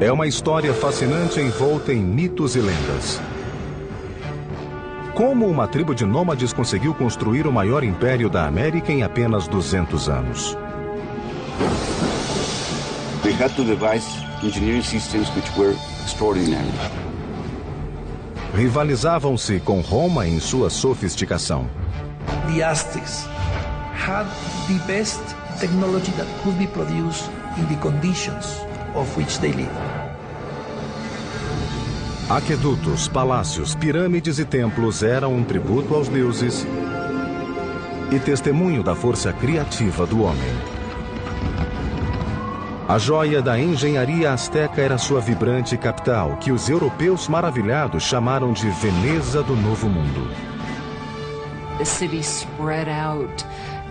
É uma história fascinante envolta em mitos e lendas. Como uma tribo de nômades conseguiu construir o maior império da América em apenas 200 anos? They had to devise engineering systems which were extraordinary. Rivalizavam-se com Roma em sua sofisticação. The Aztecs had the best technology that could be produced in the conditions of which they lived. Aquedutos, palácios, pirâmides e templos eram um tributo aos deuses e testemunho da força criativa do homem. A joia da engenharia asteca era sua vibrante capital, que os europeus maravilhados chamaram de Veneza do Novo Mundo. The city spread out,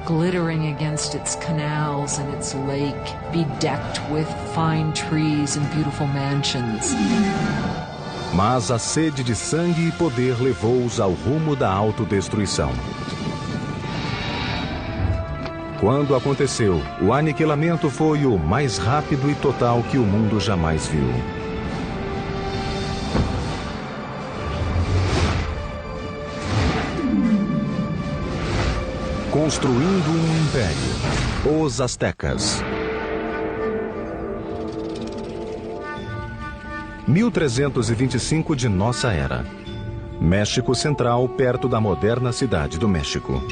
glittering against its canals and its lake, bedecked with fine trees and beautiful mansions. Mas a sede de sangue e poder levou-os ao rumo da autodestruição. Quando aconteceu, o aniquilamento foi o mais rápido e total que o mundo jamais viu. Construindo um império. Os Aztecas. 1325 de nossa era. México Central, perto da moderna cidade do México.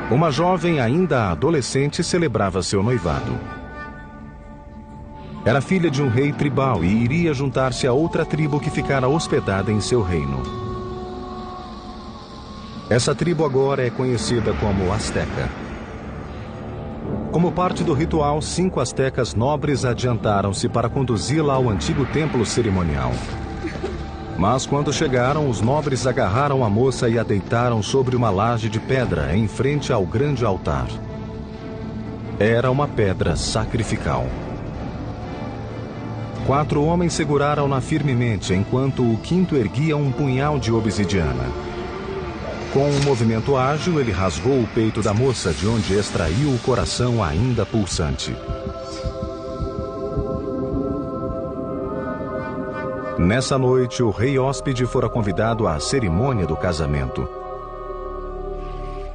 Uma jovem ainda adolescente celebrava seu noivado. Era filha de um rei tribal e iria juntar-se a outra tribo que ficara hospedada em seu reino. Essa tribo agora é conhecida como Azteca. Como parte do ritual, 5 aztecas nobres adiantaram-se para conduzi-la ao antigo templo cerimonial. Mas quando chegaram, os nobres agarraram a moça e a deitaram sobre uma laje de pedra em frente ao grande altar. Era uma pedra sacrificial. 4 homens seguraram-na firmemente, enquanto o 5º erguia um punhal de obsidiana. Com um movimento ágil, ele rasgou o peito da moça, de onde extraiu o coração ainda pulsante. Nessa noite, o rei hóspede fora convidado à cerimônia do casamento.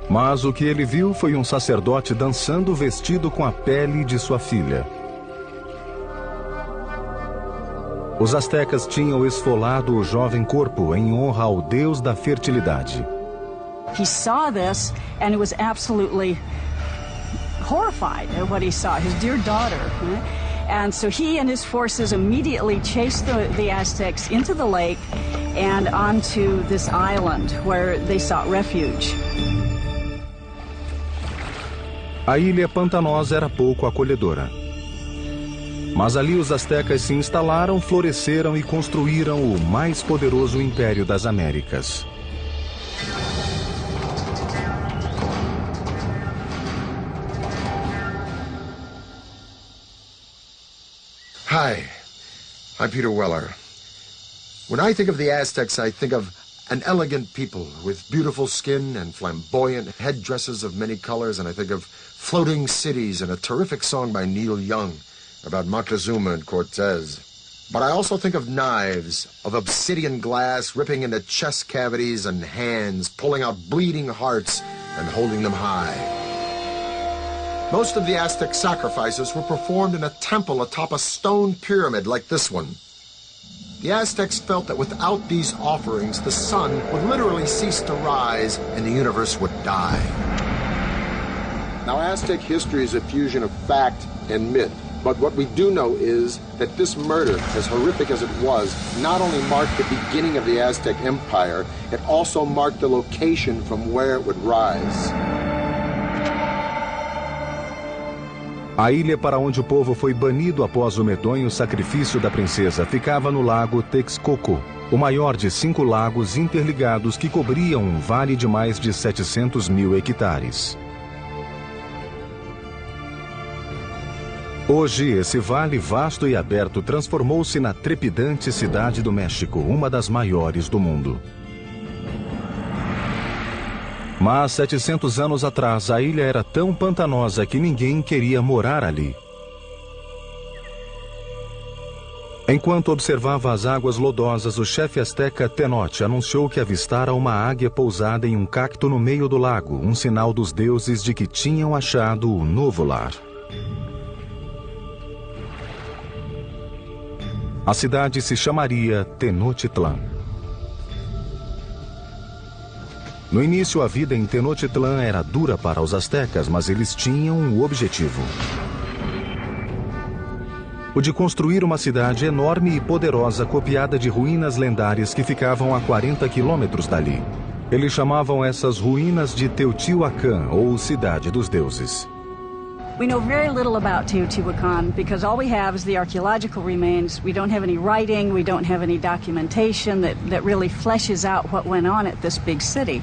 Mas o que ele viu foi um sacerdote dançando vestido com a pele de sua filha. Os aztecas tinham esfolado o jovem corpo em honra ao deus da fertilidade. He saw this and was absolutely horrified at what he saw, his dear daughter. And so he and his forces immediately chased the Aztecs into the lake and onto this island where they sought refuge. A ilha pantanosa era pouco acolhedora. Mas ali os aztecas se instalaram, floresceram e construíram o mais poderoso império das Américas. Hi, I'm Peter Weller. When I think of the Aztecs, I think of an elegant people with beautiful skin and flamboyant headdresses of many colors, and I think of floating cities and a terrific song by Neil Young about Moctezuma and Cortez. But I also think of knives, of obsidian glass ripping into chest cavities and hands, pulling out bleeding hearts and holding them high. Most of the Aztec sacrifices were performed in a temple atop a stone pyramid like this one. The Aztecs felt that without these offerings, the sun would literally cease to rise and the universe would die. Now, Aztec history is a fusion of fact and myth. But what we do know is that this murder, as horrific as it was, not only marked the beginning of the Aztec Empire, it also marked the location from where it would rise. A ilha para onde o povo foi banido após o medonho sacrifício da princesa ficava no lago Texcoco, o maior de 5 lagos interligados que cobriam um vale de mais de 700 mil hectares. Hoje, esse vale vasto e aberto transformou-se na trepidante cidade do México, uma das maiores do mundo. Mas 700 anos atrás, a ilha era tão pantanosa que ninguém queria morar ali. Enquanto observava as águas lodosas, o chefe asteca Tenoch anunciou que avistara uma águia pousada em um cacto no meio do lago, um sinal dos deuses de que tinham achado o novo lar. A cidade se chamaria Tenochtitlan. No início, a vida em Tenochtitlan era dura para os astecas, mas eles tinham um objetivo: o de construir uma cidade enorme e poderosa copiada de ruínas lendárias que ficavam a 40 quilômetros dali. Eles chamavam essas ruínas de Teotihuacan, ou Cidade dos Deuses. We know very little about Teotihuacan because all we have is the archaeological remains. We don't have any writing, we don't have any documentation that really fleshes out what went on at this big city.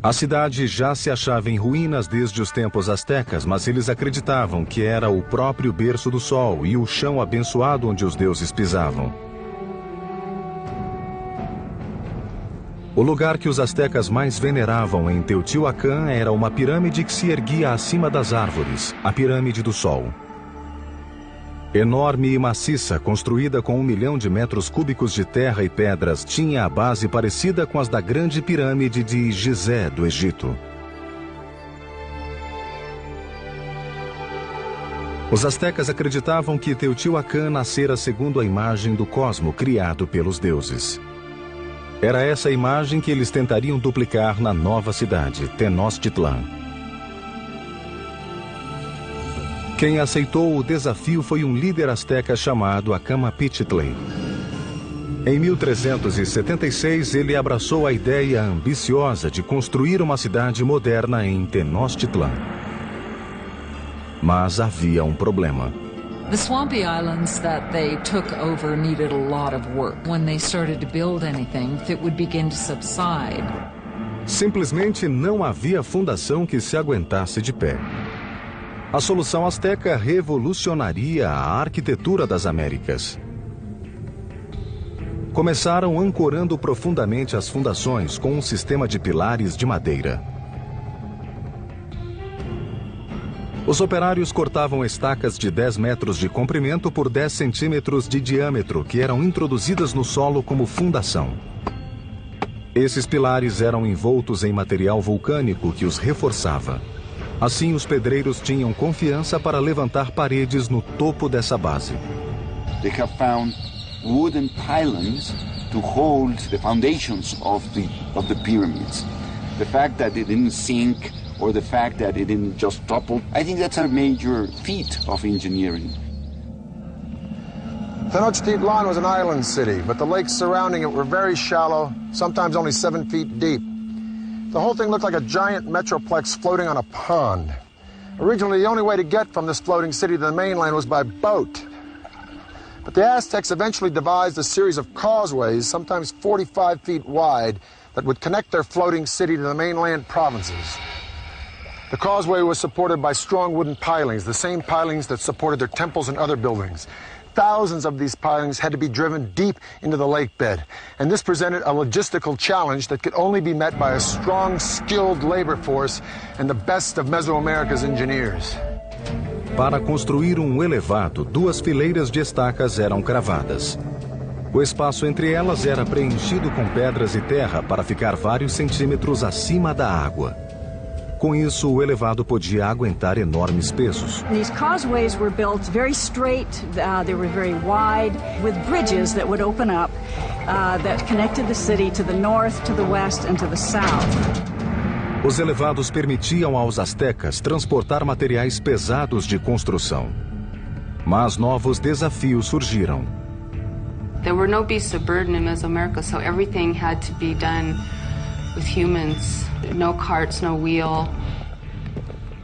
A cidade já se achava em ruínas desde os tempos astecas, mas eles acreditavam que era o próprio berço do sol e o chão abençoado onde os deuses pisavam. O lugar que os astecas mais veneravam em Teotihuacan era uma pirâmide que se erguia acima das árvores, a Pirâmide do Sol. Enorme e maciça, construída com 1 milhão de metros cúbicos de terra e pedras, tinha a base parecida com as da grande pirâmide de Gizé, do Egito. Os astecas acreditavam que Teotihuacan nascera segundo a imagem do cosmo criado pelos deuses. Era essa imagem que eles tentariam duplicar na nova cidade, Tenochtitlan. Quem aceitou o desafio foi um líder asteca chamado Acamapichtli. Em 1376, ele abraçou a ideia ambiciosa de construir uma cidade moderna em Tenochtitlan. Mas havia um problema. The swampy islands that they took over needed a lot of work. When they started to build anything, it would begin to subside. Simplesmente não havia fundação que se aguentasse de pé. A solução asteca revolucionaria a arquitetura das Américas. Começaram ancorando profundamente as fundações com um sistema de pilares de madeira. Os operários cortavam estacas de 10 metros de comprimento por 10 centímetros de diâmetro, que eram introduzidas no solo como fundação. Esses pilares eram envoltos em material vulcânico que os reforçava. Assim, os pedreiros tinham confiança para levantar paredes no topo dessa base. They have found wooden pylons to hold the foundations of the pyramids. The fact that it didn't sink or the fact that it didn't just topple, I think that's a major feat of engineering. Tenochtitlan was an island city, but the lakes surrounding it were very shallow, sometimes only 7 feet deep. The whole thing looked like a giant metroplex floating on a pond. Originally, the only way to get from this floating city to the mainland was by boat. But the Aztecs eventually devised a series of causeways, sometimes 45 feet wide, that would connect their floating city to the mainland provinces. The causeway was supported by strong wooden pilings, the same pilings that supported their temples and other buildings. Thousands of these pilings had to be driven deep into the lake bed, and this presented a logistical challenge that could only be met by a strong, skilled labor force and the best of Mesoamerica's engineers. Para construir um elevado, 2 fileiras de estacas eram cravadas. O espaço entre elas era preenchido com pedras e terra para ficar vários centímetros acima da água. Com isso, o elevado podia aguentar enormes pesos. These causeways were built very straight, they were very wide, with bridges that would open up that connected the city to the north, to the west, and to the south. Os elevados permitiam aos astecas transportar materiais pesados de construção. Mas novos desafios surgiram. There were no beasts of burden in Mesoamerica, so everything had to be done with humans. No carts, no wheel.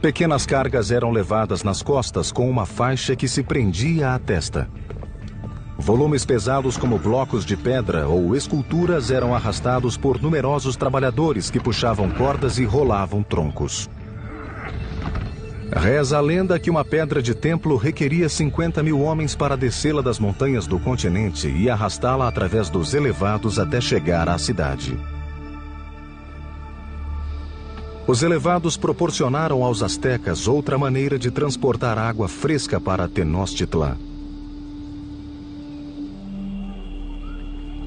Pequenas cargas eram levadas nas costas com uma faixa que se prendia à testa. Volumes pesados como blocos de pedra ou esculturas eram arrastados por numerosos trabalhadores que puxavam cordas e rolavam troncos. Reza a lenda que uma pedra de templo requeria 50 mil homens para descê-la das montanhas do continente e arrastá-la através dos elevados até chegar à cidade. Os elevados proporcionaram aos astecas outra maneira de transportar água fresca para Tenochtitlan.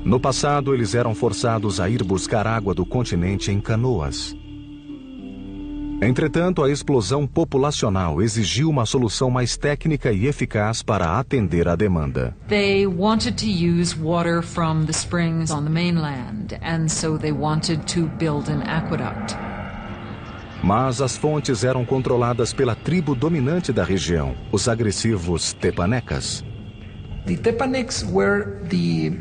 No passado, eles eram forçados a ir buscar água do continente em canoas. Entretanto, a explosão populacional exigiu uma solução mais técnica e eficaz para atender à demanda. They wanted to use water from the springs on the mainland, and so they wanted to build an aqueduct. Mas as fontes eram controladas pela tribo dominante da região, os agressivos Tepanecas. The Tepanecs were the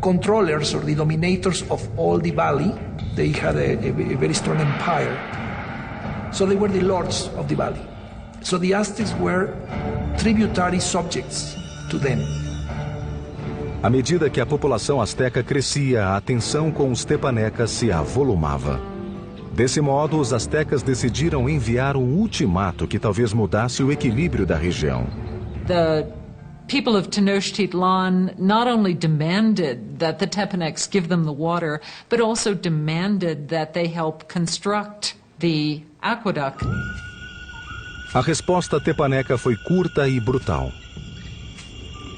controllers or the dominators of all the valley. They had a very strong empire. So they were the lords of the valley. So the Aztecs were tributary subjects to them. À medida que a população asteca crescia, a tensão com os Tepanecas se avolumava. Desse modo, os astecas decidiram enviar um ultimato que talvez mudasse o equilíbrio da região. The people of Tenochtitlan not only demanded that the Tepanecs give them the water, but also demanded that they help construct the aqueduct. A resposta tepaneca foi curta e brutal.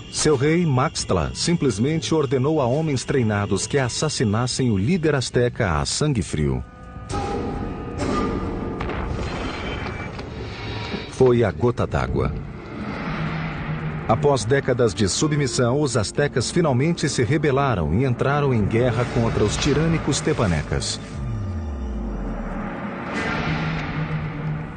Seu rei, Maxtla, simplesmente ordenou a homens treinados que assassinassem o líder asteca a sangue frio. Foi a gota d'água. Após décadas de submissão, os astecas finalmente se rebelaram e entraram em guerra contra os tirânicos tepanecas.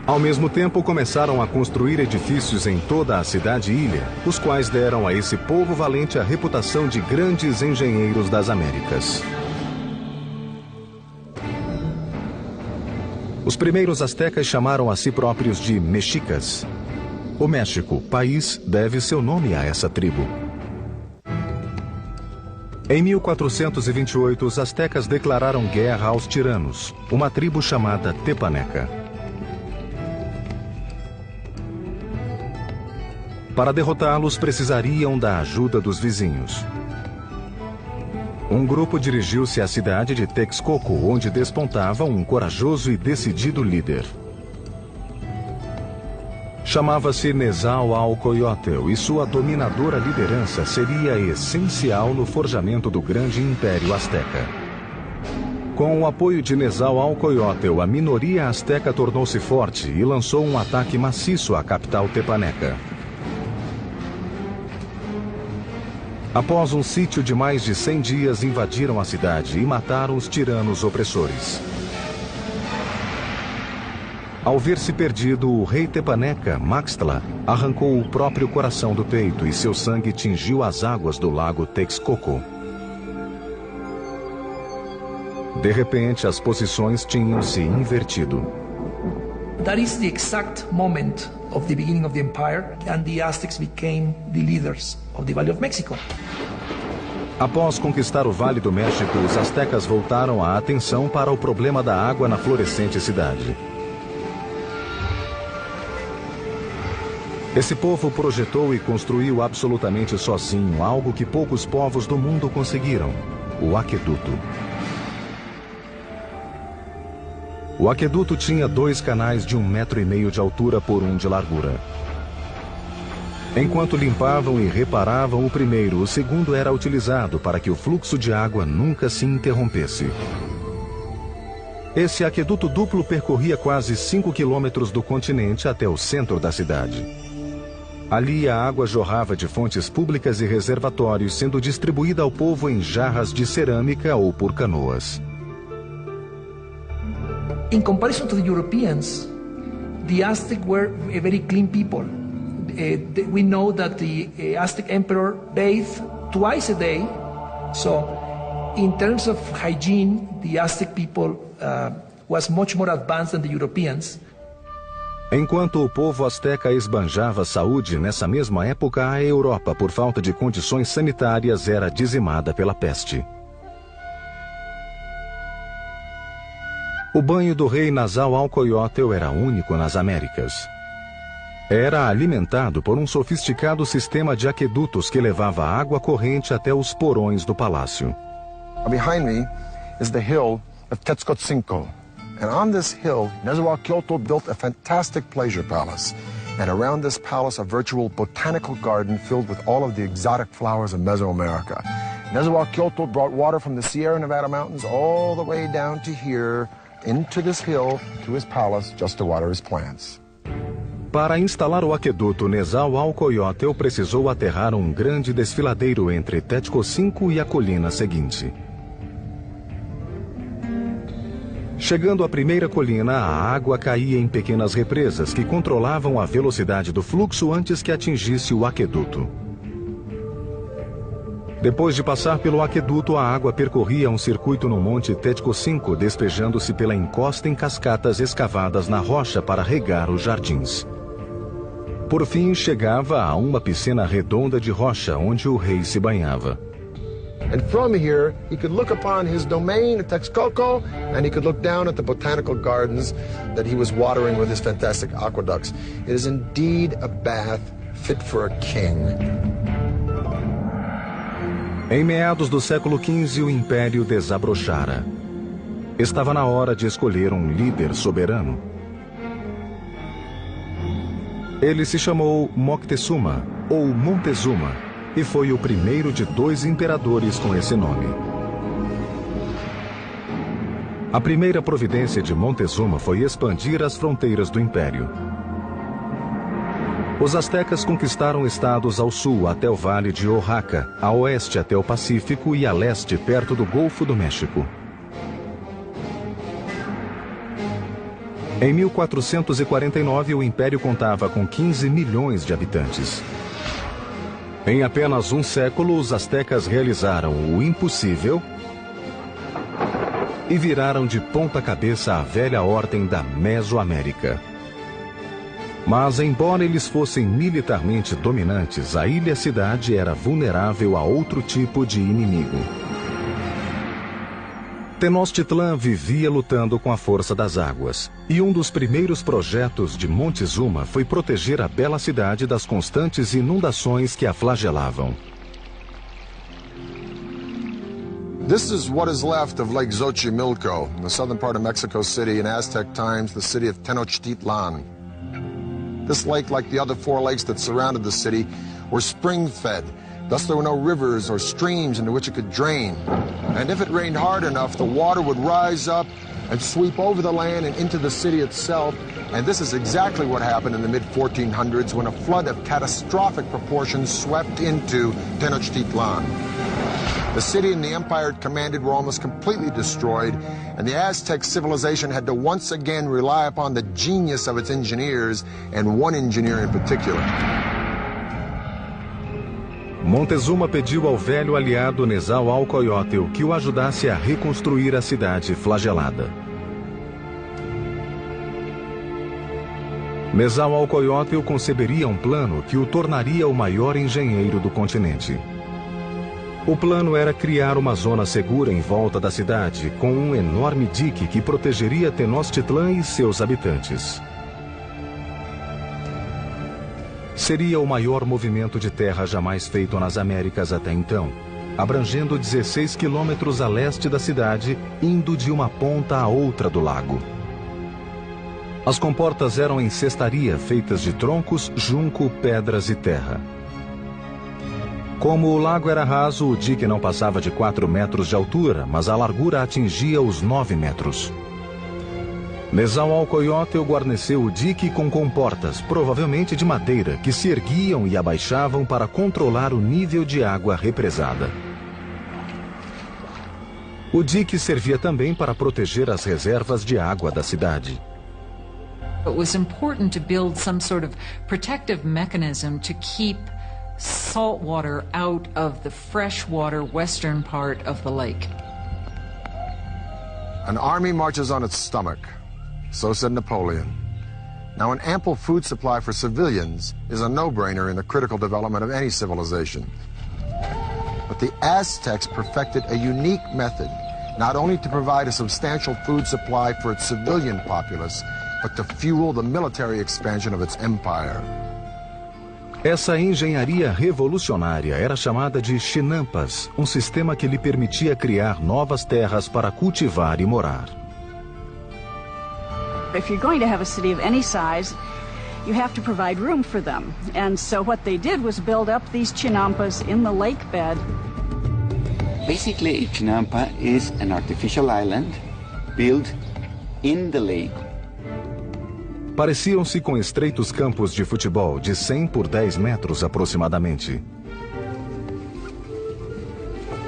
Ao mesmo tempo, começaram a construir edifícios em toda a cidade-ilha, os quais deram a esse povo valente a reputação de grandes engenheiros das Américas. Os primeiros astecas chamaram a si próprios de mexicas. O México, país, deve seu nome a essa tribo. Em 1428, os astecas declararam guerra aos tiranos, uma tribo chamada Tepaneca. Para derrotá-los, precisariam da ajuda dos vizinhos. Um grupo dirigiu-se à cidade de Texcoco, onde despontava um corajoso e decidido líder. Chamava-se Nezahualcóyotl e sua dominadora liderança seria essencial no forjamento do grande império asteca. Com o apoio de Nezahualcóyotl, a minoria asteca tornou-se forte e lançou um ataque maciço à capital tepaneca. Após um sítio de mais de 100 dias, invadiram a cidade e mataram os tiranos opressores. Ao ver-se perdido, o rei tepaneca, Maxtla, arrancou o próprio coração do peito e seu sangue tingiu as águas do lago Texcoco. De repente, as posições tinham se invertido. That is the exact moment of the beginning of the empire, and the Aztecs became the leaders of the Valley of Mexico. Após conquistar o Vale do México, os astecas voltaram a atenção para o problema da água na florescente cidade. Esse povo projetou e construiu absolutamente sozinho algo que poucos povos do mundo conseguiram: o aqueduto. O aqueduto tinha 2 canais de 1,5 metro de altura por 1 de largura. Enquanto limpavam e reparavam o primeiro, o segundo era utilizado para que o fluxo de água nunca se interrompesse. Esse aqueduto duplo percorria quase 5 quilômetros do continente até o centro da cidade. Ali a água jorrava de fontes públicas e reservatórios, sendo distribuída ao povo em jarras de cerâmica ou por canoas. In comparison to the Europeans, the Aztec were a very clean people. We know that the Aztec emperor bathed twice a day. So, in terms of hygiene, the Aztec people was much more advanced than the Europeans. Enquanto o povo asteca esbanjava saúde, nessa mesma época, a Europa, por falta de condições sanitárias, era dizimada pela peste. O banho do rei Nezahualcóyotl era único nas Américas. Era alimentado por um sofisticado sistema de aquedutos que levava água corrente até os porões do palácio. Behind me is the hill of Tetzcoatzinco, And on this hill, Nezahualcóyotl built a fantastic pleasure palace. And around this palace, a virtual botanical garden filled with all of the exotic flowers of Mesoamerica. Nezahualcóyotl brought water from the Sierra Nevada mountains all the way down to here, into this hill, to his palace, just to water his plants. Para instalar o aqueduto, Nezahualcóyotl precisou aterrar um grande desfiladeiro entre Tetcocinco e a colina seguinte. Chegando à primeira colina, a água caía em pequenas represas que controlavam a velocidade do fluxo antes que atingisse o aqueduto. Depois de passar pelo aqueduto, a água percorria um circuito no Monte Tetcocinco, despejando-se pela encosta em cascatas escavadas na rocha para regar os jardins. Por fim, chegava a uma piscina redonda de rocha, onde o rei se banhava. And from here, he could look upon his domain at Texcoco, and he could look down at the botanical gardens that he was watering with his fantastic aqueducts. It is indeed a bath fit for a king. Em meados do século XV, o Império desabrochara. Estava na hora de escolher um líder soberano. Ele se chamou Moctezuma, ou Montezuma, e foi o primeiro de 2 imperadores com esse nome. A primeira providência de Montezuma foi expandir as fronteiras do Império. Os astecas conquistaram estados ao sul até o Vale de Oaxaca, a oeste até o Pacífico e a leste perto do Golfo do México. Em 1449, o Império contava com 15 milhões de habitantes. Em apenas um século, os astecas realizaram o impossível e viraram de ponta cabeça a velha ordem da Mesoamérica. Mas, embora eles fossem militarmente dominantes, a ilha-cidade era vulnerável a outro tipo de inimigo. Tenochtitlan vivia lutando com a força das águas, e um dos primeiros projetos de Montezuma foi proteger a bela cidade das constantes inundações que a flagelavam. This is what is left of Lake Xochimilco, in the southern part of Mexico City, in Aztec times, the city of Tenochtitlan. This lake, like the other 4 lakes that surrounded the city, were spring-fed. Thus there were no rivers or streams into which it could drain. And if it rained hard enough, the water would rise up and sweep over the land and into the city itself. And this is exactly what happened in the mid-1400s when a flood of catastrophic proportions swept into Tenochtitlan. The city and the empire it commanded were almost completely destroyed, and the Aztec civilization had to once again rely upon the genius of its engineers, and one engineer in particular. Montezuma pediu ao velho aliado Nezahualcóyotl que o ajudasse a reconstruir a cidade flagelada. Nezahualcóyotl conceberia um plano que o tornaria o maior engenheiro do continente. O plano era criar uma zona segura em volta da cidade, com um enorme dique que protegeria Tenochtitlan e seus habitantes. Seria o maior movimento de terra jamais feito nas Américas até então, abrangendo 16 quilômetros a leste da cidade, indo de uma ponta à outra do lago. As comportas eram em cestaria feitas de troncos, junco, pedras e terra. Como o lago era raso, o dique não passava de 4 metros de altura, mas a largura atingia os 9 metros. Nezahualcóyotl guarneceu o dique com comportas, provavelmente de madeira, que se erguiam e abaixavam para controlar o nível de água represada. O dique servia também para proteger as reservas de água da cidade. It was important to build some sort of protective mechanism to keep salt water out of the freshwater western part of the lake. An army marches on its stomach. So said Napoleon. Now, an ample food supply for civilians is a no-brainer in the critical development of any civilization. But the Aztecs perfected a unique method, not only to provide a substantial food supply for its civilian populace, but to fuel the military expansion of its empire. Essa engenharia revolucionária era chamada de chinampas, um sistema que lhe permitia criar novas terras para cultivar e morar. if you're going to have a city of any size, you have to provide room for them. And so what they did was build up these chinampas in the lake bed. Basically, a chinampa is an artificial island built in the lake. Pareciam-se com estreitos campos de futebol de 100 por 10 metros aproximadamente.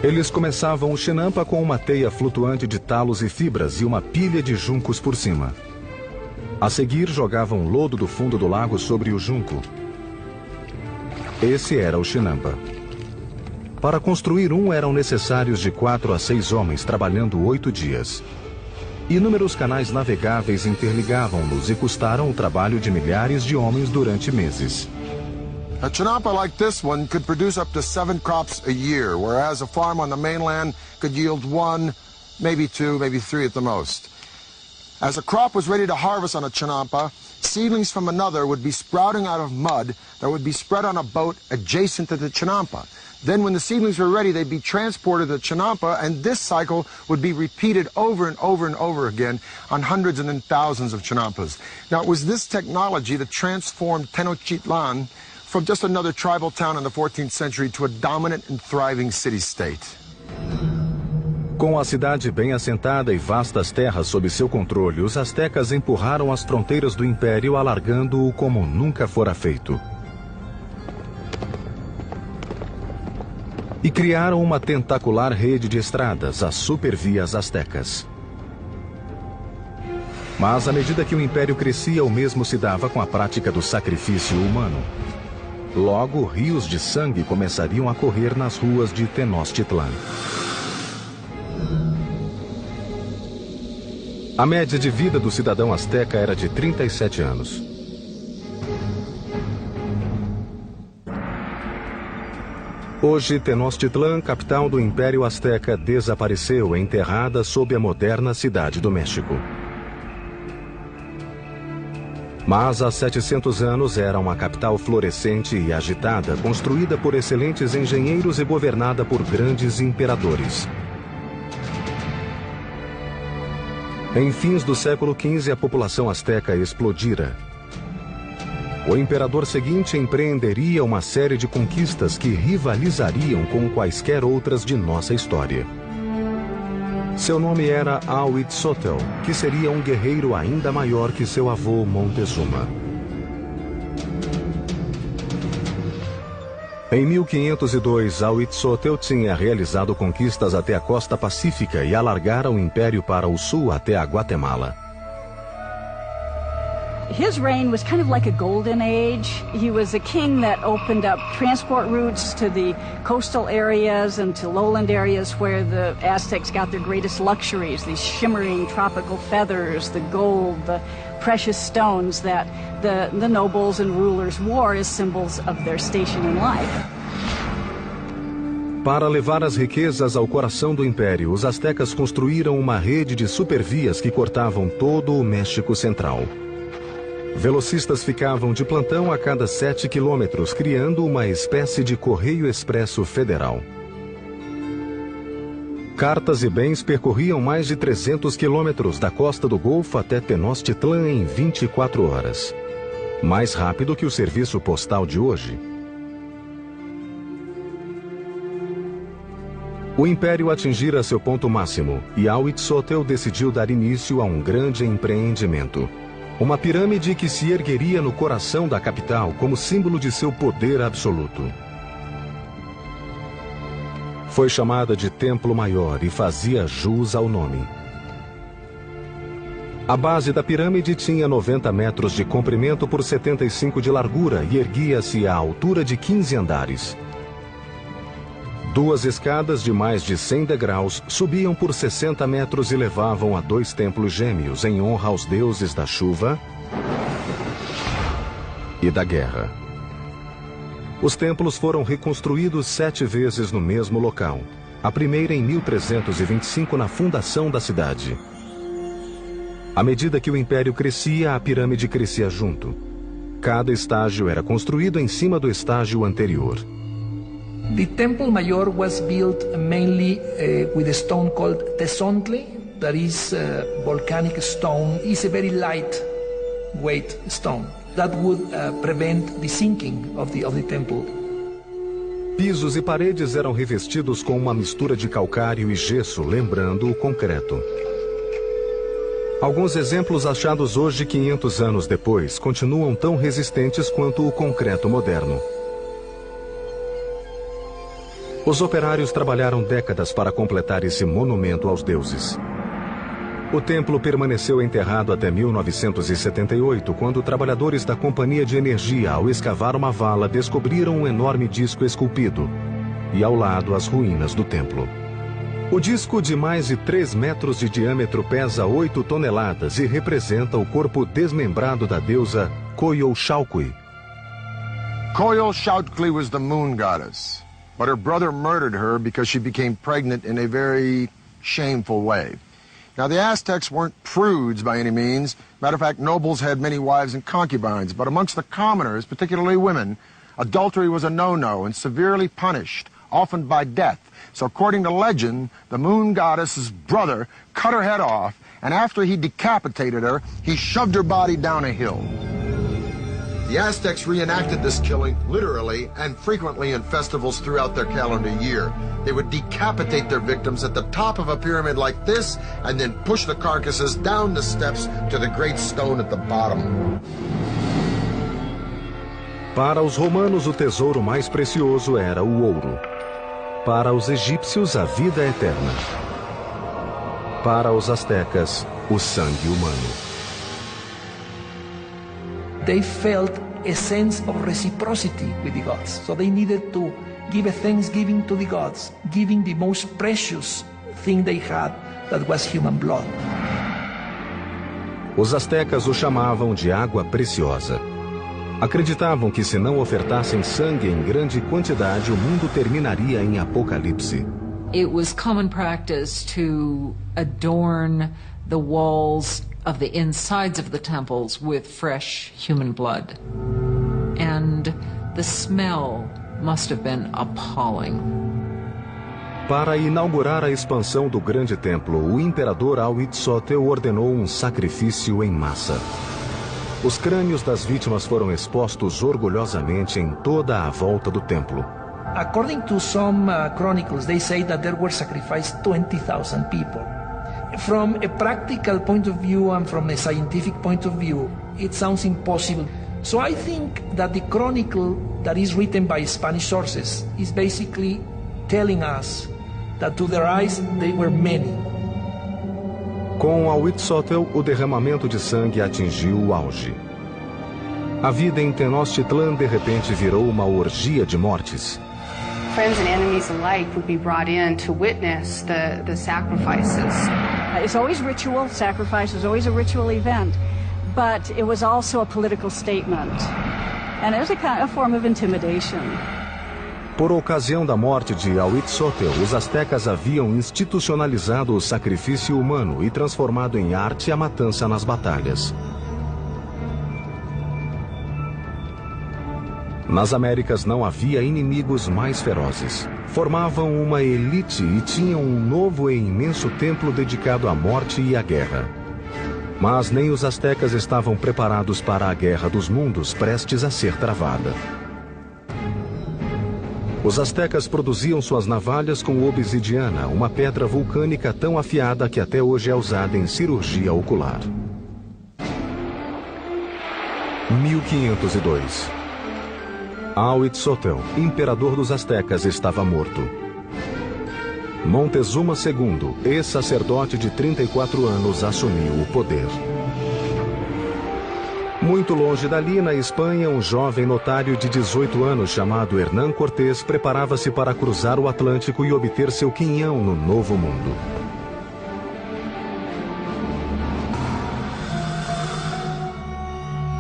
Eles começavam o chinampa com uma teia flutuante de talos e fibras e uma pilha de juncos por cima. A seguir, jogavam lodo do fundo do lago sobre o junco. Esse era o chinampa. Para construir um, eram necessários de 4 a 6 homens trabalhando 8 dias. Inúmeros canais navegáveis interligavam-nos e custaram o trabalho de milhares de homens durante meses. A chinampa like this one could produce up to 7 crops a year, whereas a farm on the mainland could yield 1, maybe 2, maybe 3 at the most. As a crop was ready to harvest on a chinampa, seedlings from another would be sprouting out of mud that would be spread on a boat adjacent to the chinampa. Then when the seedlings were ready, they'd be transported to the chinampa, and this cycle would be repeated over and over and over again on hundreds and then thousands of chinampas. Now, it was this technology that transformed Tenochtitlan from just another tribal town in the 14th century to a dominant and thriving city-state. Com a cidade bem assentada e vastas terras sob seu controle, os astecas empurraram as fronteiras do império, alargando-o como nunca fora feito. E criaram uma tentacular rede de estradas, as supervias astecas. Mas, à medida que o império crescia, o mesmo se dava com a prática do sacrifício humano. Logo, rios de sangue começariam a correr nas ruas de Tenochtitlan. A média de vida do cidadão asteca era de 37 anos. Hoje, Tenochtitlan, capital do Império Azteca, desapareceu, enterrada sob a moderna cidade do México. Mas há 700 anos era uma capital florescente e agitada, construída por excelentes engenheiros e governada por grandes imperadores. Em fins do século XV, a população asteca explodira. O imperador seguinte empreenderia uma série de conquistas que rivalizariam com quaisquer outras de nossa história. Seu nome era Huitzotl, que seria um guerreiro ainda maior que seu avô Montezuma. Em 1502, Huitzotl tinha realizado conquistas até a costa pacífica e alargara o império para o sul até a Guatemala. His reign was kind of like a golden age. He was a king that opened up transport routes to the coastal areas and to lowland areas where the Aztecs got their greatest luxuries, these shimmering tropical feathers, the gold, the precious stones that the nobles and rulers wore as symbols of their station in life. Para levar as riquezas ao coração do império, os astecas construíram uma rede de supervias que cortavam todo o México Central. Velocistas ficavam de plantão a cada 7 quilômetros, criando uma espécie de correio expresso federal. Cartas e bens percorriam mais de 300 quilômetros da costa do Golfo até Tenochtitlan em 24 horas. Mais rápido que o serviço postal de hoje. O império atingira seu ponto máximo e Huitzotl decidiu dar início a um grande empreendimento. Uma pirâmide que se ergueria no coração da capital como símbolo de seu poder absoluto. Foi chamada de Templo Maior e fazia jus ao nome. A base da pirâmide tinha 90 metros de comprimento por 75 de largura e erguia-se à altura de 15 andares. 2 escadas de mais de 100 degraus subiam por 60 metros e levavam a 2 templos gêmeos em honra aos deuses da chuva e da guerra. Os templos foram reconstruídos 7 vezes no mesmo local. A primeira em 1325 na fundação da cidade. À medida que o império crescia, a pirâmide crescia junto. Cada estágio era construído em cima do estágio anterior. The Temple Mayor was built mainly with a stone called Tezontli. that is volcanic stone is a very lightweight stone that would prevent the sinking of the temple. Pisos e paredes eram revestidos com uma mistura de calcário e gesso, lembrando o concreto. Alguns exemplos achados hoje, 500 anos depois, continuam tão resistentes quanto o concreto moderno. Os operários trabalharam décadas para completar esse monumento aos deuses. O templo permaneceu enterrado até 1978, quando trabalhadores da Companhia de Energia, ao escavar uma vala, descobriram um enorme disco esculpido e, ao lado, as ruínas do templo. O disco, de mais de 3 metros de diâmetro, pesa 8 toneladas e representa o corpo desmembrado da deusa Coyolxauhqui. Coyolxauhqui was the moon goddess, but her brother murdered her because she became pregnant in a very shameful way. Now, the Aztecs weren't prudes by any means. Matter of fact, nobles had many wives and concubines, but amongst the commoners, particularly women, adultery was a no-no and severely punished, often by death. So according to legend, the moon goddess's brother cut her head off, and after he decapitated her, he shoved her body down a hill. The Aztecs reenacted this killing literally and frequently in festivals throughout their calendar year. They would decapitate their victims at the top of a pyramid like this and then push the carcasses down the steps to the great stone at the bottom. Para os romanos, o tesouro mais precioso era o ouro. Para os egípcios, a vida eterna. Para os astecas, o sangue humano. They felt a sense of reciprocity with the gods. So they needed to give a thanksgiving to the gods, giving the most precious thing they had, that was human blood. Os astecas o chamavam de água preciosa. Acreditavam que se não ofertassem sangue em grande quantidade, o mundo terminaria em apocalipse. It was common practice to adorn the walls of the insides of the temples with fresh human blood. And the smell must have been appalling. Para inaugurar a expansão do grande templo, o imperador Huitzilopochtli ordenou um sacrifício em massa. Os crânios das vítimas foram expostos orgulhosamente em toda a volta do templo. According to some chronicles, they say that there were sacrificed 20,000 people. From a practical point of view and from a scientific point of view, it sounds impossible. So I think that the chronicle that is written by Spanish sources is basically telling us that to their eyes they were many. Com Huitzilopochtli, o derramamento de sangue atingiu o auge. A vida em Tenochtitlan de repente virou uma orgia de mortes. Friends and enemies alike would be brought in to witness the sacrifices. It's always ritual. Sacrifice is always a ritual event, but it was also a political statement, and it was a kind of form of intimidation. Por ocasião da morte de Huitzilopochtli, os astecas haviam institucionalizado o sacrifício humano e transformado em arte a matança nas batalhas. Nas Américas não havia inimigos mais ferozes. Formavam uma elite e tinham um novo e imenso templo dedicado à morte e à guerra. Mas nem os astecas estavam preparados para a guerra dos mundos prestes a ser travada. Os astecas produziam suas navalhas com obsidiana, uma pedra vulcânica tão afiada que até hoje é usada em cirurgia ocular. 1502. Huitzilopochtli, imperador dos astecas, estava morto. Montezuma II, ex-sacerdote de 34 anos, assumiu o poder. Muito longe dali, na Espanha, um jovem notário de 18 anos chamado Hernán Cortés preparava-se para cruzar o Atlântico e obter seu quinhão no Novo Mundo.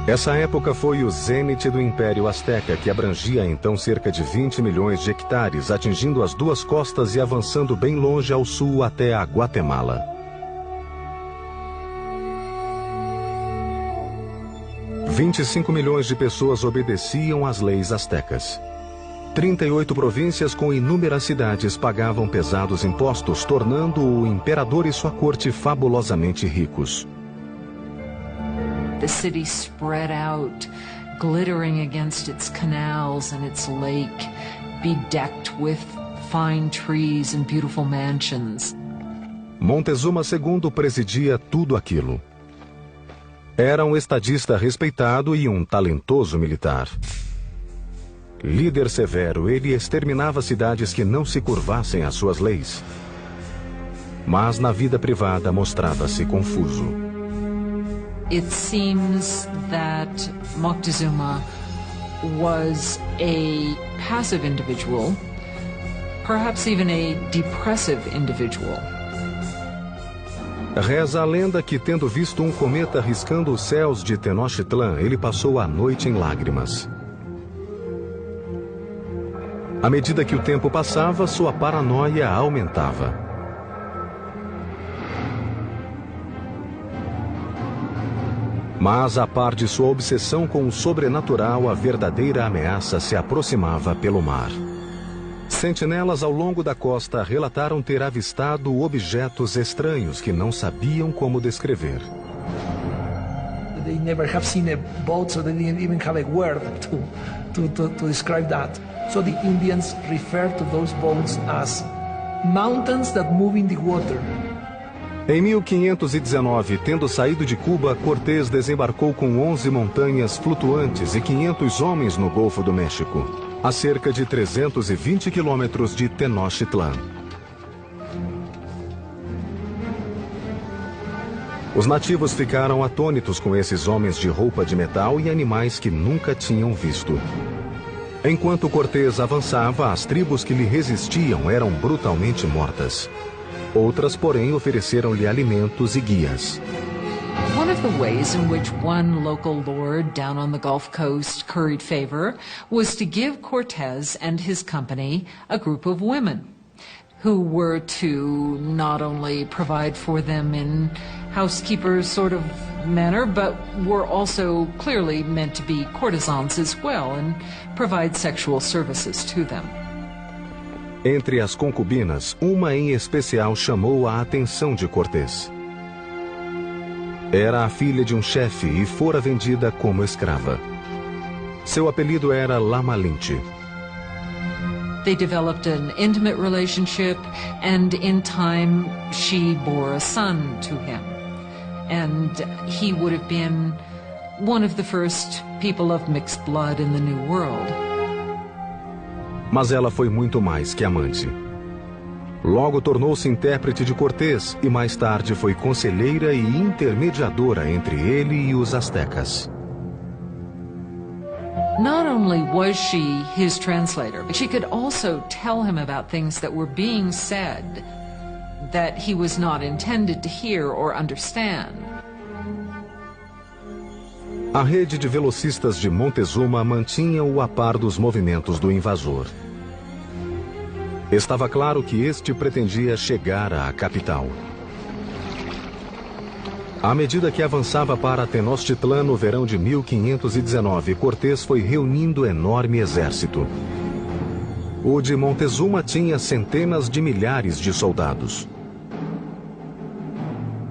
Essa época foi o zênite do Império Azteca, que abrangia então cerca de 20 milhões de hectares, atingindo as duas costas e avançando bem longe ao sul até a Guatemala. ...25 milhões de pessoas obedeciam às leis astecas. 38 províncias com inúmeras cidades pagavam pesados impostos, tornando o imperador e sua corte fabulosamente ricos. The city spread out, glittering against its canals and its lake, bedecked with fine trees and beautiful mansions. Montezuma II presidia tudo aquilo. Era um estadista respeitado e um talentoso militar. Líder severo, ele exterminava cidades que não se curvassem às suas leis. Mas na vida privada mostrava-se confuso. It seems that Moctezuma was a passive individual, perhaps even a depressive individual. Reza a lenda que, tendo visto um cometa riscando os céus de Tenochtitlan, ele passou a noite em lágrimas. À medida que o tempo passava, sua paranoia aumentava. Mas, a par de sua obsessão com o sobrenatural, a verdadeira ameaça se aproximava pelo mar. Sentinelas ao longo da costa relataram ter avistado objetos estranhos que não sabiam como descrever. They never have seen a boat, so they didn't even have a word to describe that. So the Indians refer to those boats as mountains that move in the water. Em 1519, tendo saído de Cuba, Cortés desembarcou com 11 montanhas flutuantes e 500 homens no Golfo do México, a cerca de 320 quilômetros de Tenochtitlan. Os nativos ficaram atônitos com esses homens de roupa de metal e animais que nunca tinham visto. Enquanto Cortés avançava, as tribos que lhe resistiam eram brutalmente mortas. Outras, porém, ofereceram-lhe alimentos e guias. One of the ways in which one local lord down on the Gulf Coast curried favor was to give Cortés and his company a group of women who were to not only provide for them in housekeeper sort of manner, but were also clearly meant to be courtesans as well and provide sexual services to them. Entre as concubinas, uma em especial chamou a atenção de Cortés. Era a filha de um chefe e fora vendida como escrava. Seu apelido era La Malinche. They developed an intimate relationship, and in time she bore a son to him. And he would have been one of the first people of mixed blood in the New World. Mas ela foi muito mais que amante. Logo tornou-se intérprete de Cortés e mais tarde foi conselheira e intermediadora entre ele e os astecas. Not only was she his translator, but she could also tell him about things that were being said that he was not intended to hear or understand. A rede de velocistas de Montezuma mantinha-o a par dos movimentos do invasor. Estava claro que este pretendia chegar à capital. À medida que avançava para Tenochtitlan no verão de 1519, Cortés foi reunindo enorme exército. O de Montezuma tinha centenas de milhares de soldados.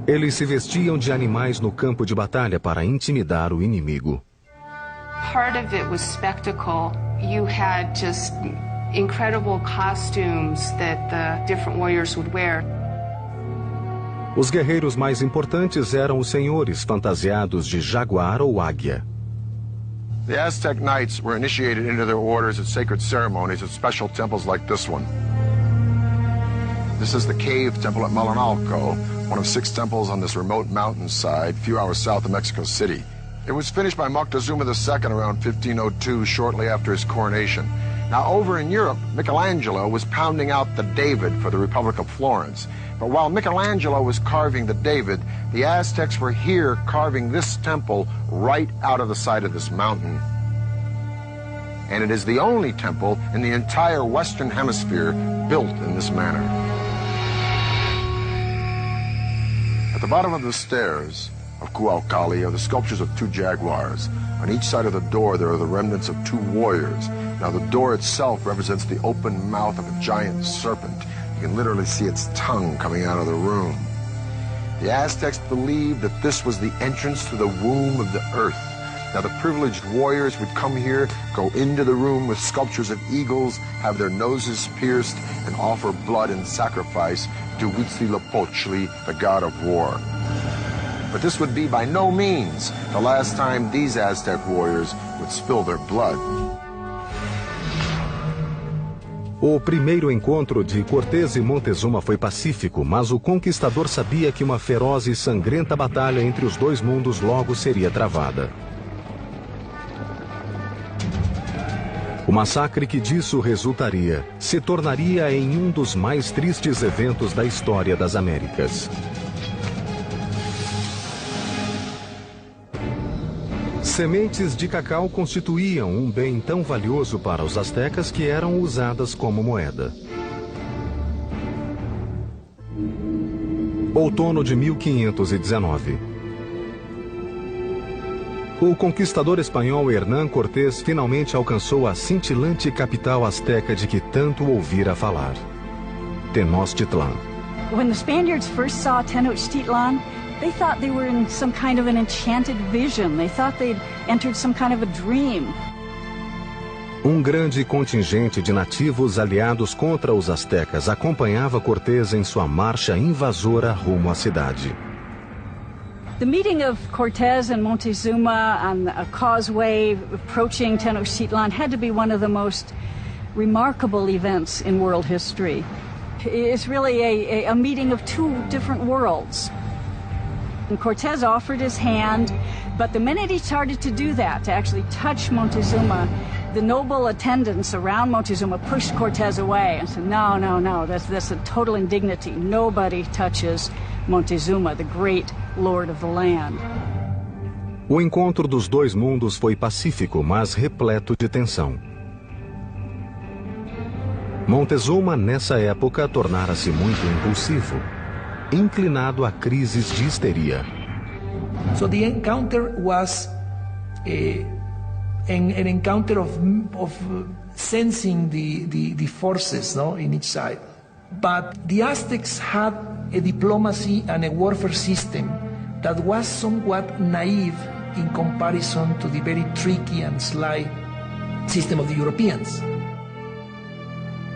Eles se vestiam de animais no campo de batalha para intimidar o inimigo. Part of it was spectacle. You had just incredible costumes that the different warriors would wear. Os guerreiros mais importantes eram os senhores fantasiados de jaguar ou águia. The Aztec knights were initiated into their orders at sacred ceremonies at special temples like this one. This is the cave temple at Malinalco, one of 6 temples on this remote mountainside, a few hours south of Mexico City. It was finished by Moctezuma II around 1502, shortly after his coronation. Now, over in Europe, Michelangelo was pounding out the David for the Republic of Florence. But while Michelangelo was carving the David, the Aztecs were here carving this temple right out of the side of this mountain. And it is the only temple in the entire Western Hemisphere built in this manner. At the bottom of the stairs of Cuauhtli are the sculptures of 2 jaguars. On each side of the door there are the remnants of 2 warriors. Now, the door itself represents the open mouth of a giant serpent. You can literally see its tongue coming out of the room. The Aztecs believed that this was the entrance to the womb of the earth. Now, the privileged warriors would come here, go into the room with sculptures of eagles, have their noses pierced, and offer blood and sacrifice to Huitzilopochtli, the god of war. But this would be by no means the last time these Aztec warriors would spill their blood. O primeiro encontro de Cortés e Montezuma foi pacífico, mas o conquistador sabia que uma feroz e sangrenta batalha entre os dois mundos logo seria travada. O massacre que disso resultaria se tornaria em um dos mais tristes eventos da história das Américas. Sementes de cacau constituíam um bem tão valioso para os astecas que eram usadas como moeda. Outono de 1519. O conquistador espanhol Hernán Cortés finalmente alcançou a cintilante capital asteca de que tanto ouvira falar, Tenochtitlan. When the Spaniards first saw Tenochtitlan, they thought they were in some kind of an enchanted vision. They thought they'd entered some kind of a dream. Um grande contingente de nativos aliados contra os astecas acompanhava Cortés em sua marcha invasora rumo à cidade. The meeting of Cortés and Montezuma on a causeway approaching Tenochtitlan had to be one of the most remarkable events in world history. It's really a meeting of two different worlds. And Cortés offered his hand, but the minute he started to do that, to actually touch Montezuma, the noble attendants around Montezuma pushed Cortés away and said, no, no, no, that's a total indignity. Nobody touches Montezuma, the great lord of the land. O encontro dos dois mundos foi pacífico, mas repleto de tensão. Montezuma, nessa época, tornara-se muito impulsivo, inclinado a crises de histeria. So the encounter was an encounter of sensing the forces, no, in each side. But the Aztecs had a diplomacy and a warfare system that was somewhat naive in comparison to the very tricky and sly system of the Europeans.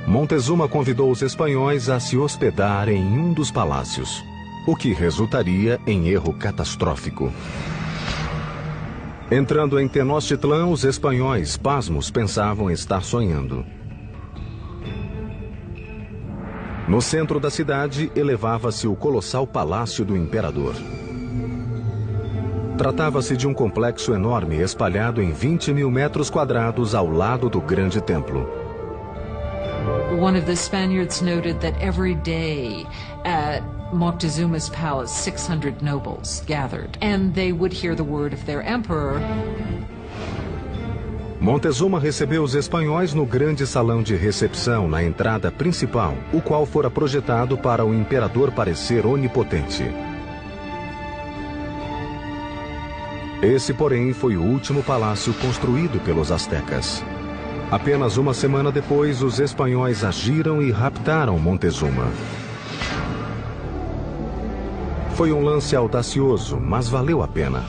Montezuma convidou os espanhóis a se hospedar em um dos palácios, o que resultaria em erro catastrófico. Entrando em Tenochtitlan, os espanhóis, pasmos, pensavam estar sonhando. No centro da cidade, elevava-se o colossal Palácio do Imperador. Tratava-se de um complexo enorme espalhado em 20.000 metros quadrados ao lado do grande templo. One of the Spaniards noted that every day at Moctezuma's palace, 600 nobles gathered, and they would hear the word of their emperor. Montezuma recebeu os espanhóis no grande salão de recepção na entrada principal, o qual fora projetado para o imperador parecer onipotente. Esse, porém, foi o último palácio construído pelos astecas. Apenas uma semana depois, os espanhóis agiram e raptaram Montezuma. Foi um lance audacioso, mas valeu a pena.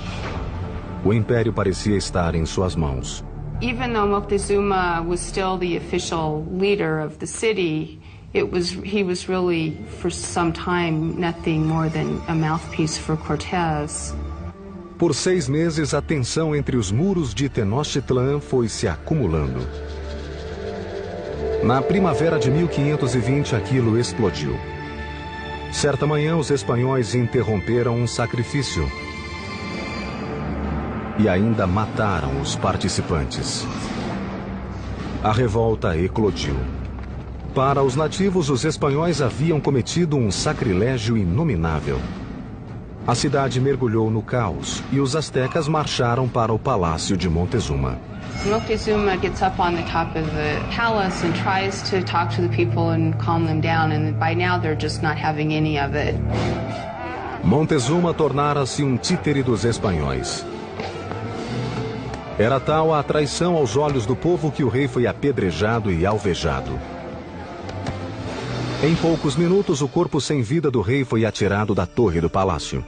O império parecia estar em suas mãos. Even though Moctezuma was still the official leader of the city, he was really, for some time, nothing more than a mouthpiece for Cortés. Por 6 meses, a tensão entre os muros de Tenochtitlan foi se acumulando. Na primavera de 1520, aquilo explodiu. Certa manhã, os espanhóis interromperam um sacrifício e ainda mataram os participantes. A revolta eclodiu. Para os nativos, os espanhóis haviam cometido um sacrilégio inominável. A cidade mergulhou no caos e os astecas marcharam para o palácio de Montezuma. Moctezuma gets up on the top of the palace and tries to talk to the people and calm them down, and by now they're just not having any of it. Montezuma tornara-se um títere dos espanhóis. Era tal a traição aos olhos do povo que o rei foi apedrejado e alvejado. Em poucos minutos, o corpo sem vida do rei foi atirado da torre do palácio.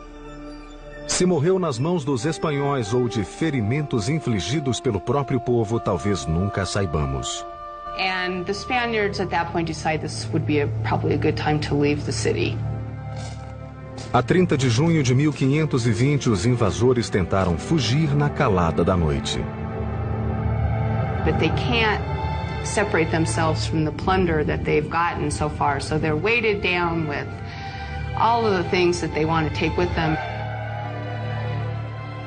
Se morreu nas mãos dos espanhóis ou de ferimentos infligidos pelo próprio povo, talvez nunca saibamos. And the Spaniards at that point decided this would be probably a good time to leave the city. A 30 de junho de 1520, os invasores tentaram fugir na calada da noite. But they can't separate themselves from the plunder that they've gotten so far, so they're weighted down with all of the things that they want to take with them.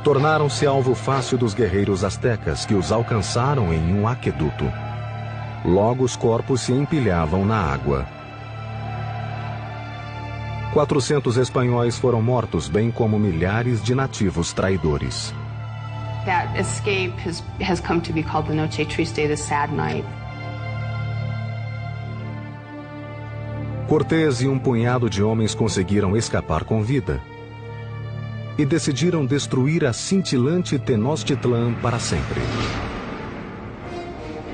Tornaram-se alvo fácil dos guerreiros astecas, que os alcançaram em um aqueduto. Logo os corpos se empilhavam na água. 400 espanhóis foram mortos, bem como milhares de nativos traidores. That escape has come to be called the Noche Triste, the sad night. Cortés e um punhado de homens conseguiram escapar com vida e decidiram destruir a cintilante Tenochtitlan para sempre.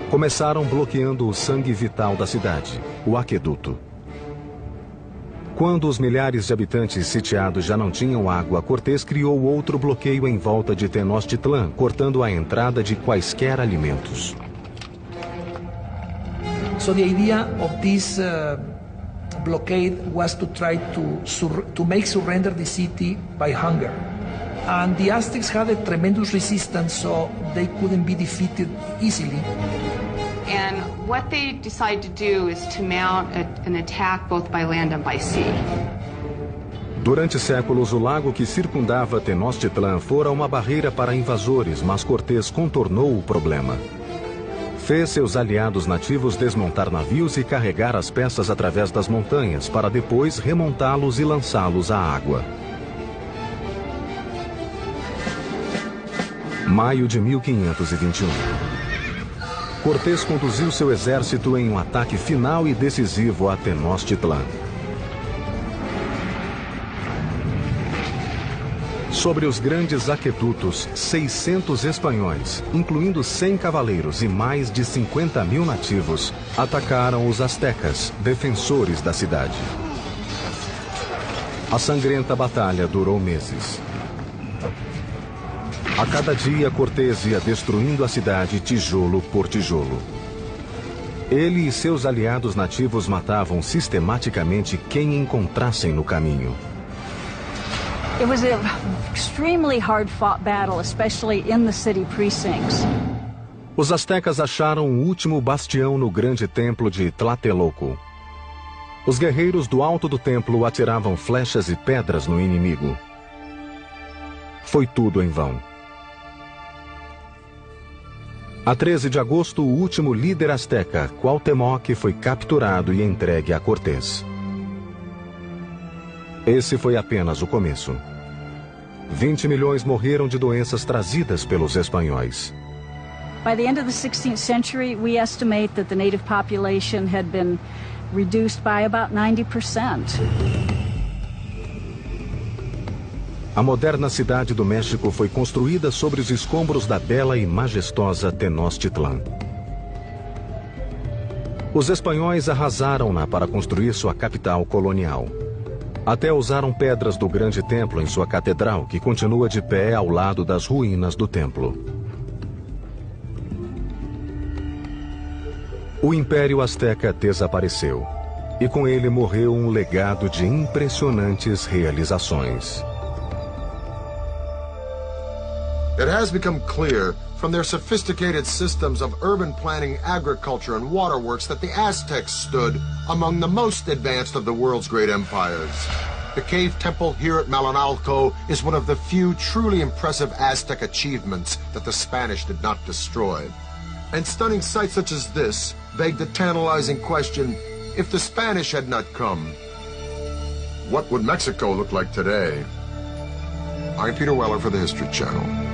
Começaram bloqueando o sangue vital da cidade, o aqueduto. Quando os milhares de habitantes sitiados já não tinham água, Cortés criou outro bloqueio em volta de Tenochtitlan, cortando a entrada de quaisquer alimentos. So the idea of this blockade was to try to make surrender the city by hunger. And the Aztecs had a tremendous resistance, so they couldn't be defeated easily. And what they decided to do is to mount an attack both by land and by sea. Durante séculos, o lago que circundava Tenochtitlan fora uma barreira para invasores, mas Cortés contornou o problema. Fez seus aliados nativos desmontar navios e carregar as peças através das montanhas, para depois remontá-los e lançá-los à água. Maio de 1521. Cortés conduziu seu exército em um ataque final e decisivo a Tenochtitlan. Sobre os grandes aquedutos, 600 espanhóis, incluindo 100 cavaleiros e mais de 50.000 nativos, atacaram os astecas, defensores da cidade. A sangrenta batalha durou meses. A cada dia, Cortés ia destruindo a cidade tijolo por tijolo. Ele e seus aliados nativos matavam sistematicamente quem encontrassem no caminho. It was an extremely hard-fought battle, especially in the city precincts. Os astecas acharam o último bastião no grande templo de Tlatelolco. Os guerreiros do alto do templo atiravam flechas e pedras no inimigo. Foi tudo em vão. A 13 de agosto, o último líder asteca, Cuauhtémoc, foi capturado e entregue a Cortés. Esse foi apenas o começo. 20 milhões morreram de doenças trazidas pelos espanhóis. By the end of the 16th century, we estimate that the native population had been reduced by about 90%. A moderna cidade do México foi construída sobre os escombros da bela e majestosa Tenochtitlan. Os espanhóis arrasaram-na para construir sua capital colonial. Até usaram pedras do grande templo em sua catedral, que continua de pé ao lado das ruínas do templo. O Império Azteca desapareceu, e com ele morreu um legado de impressionantes realizações. It has become clear from their sophisticated systems of urban planning, agriculture, and waterworks that the Aztecs stood among the most advanced of the world's great empires. The cave temple here at Malinalco is one of the few truly impressive Aztec achievements that the Spanish did not destroy. And stunning sights such as this beg the tantalizing question, if the Spanish had not come, what would Mexico look like today? I'm Peter Weller for the History Channel.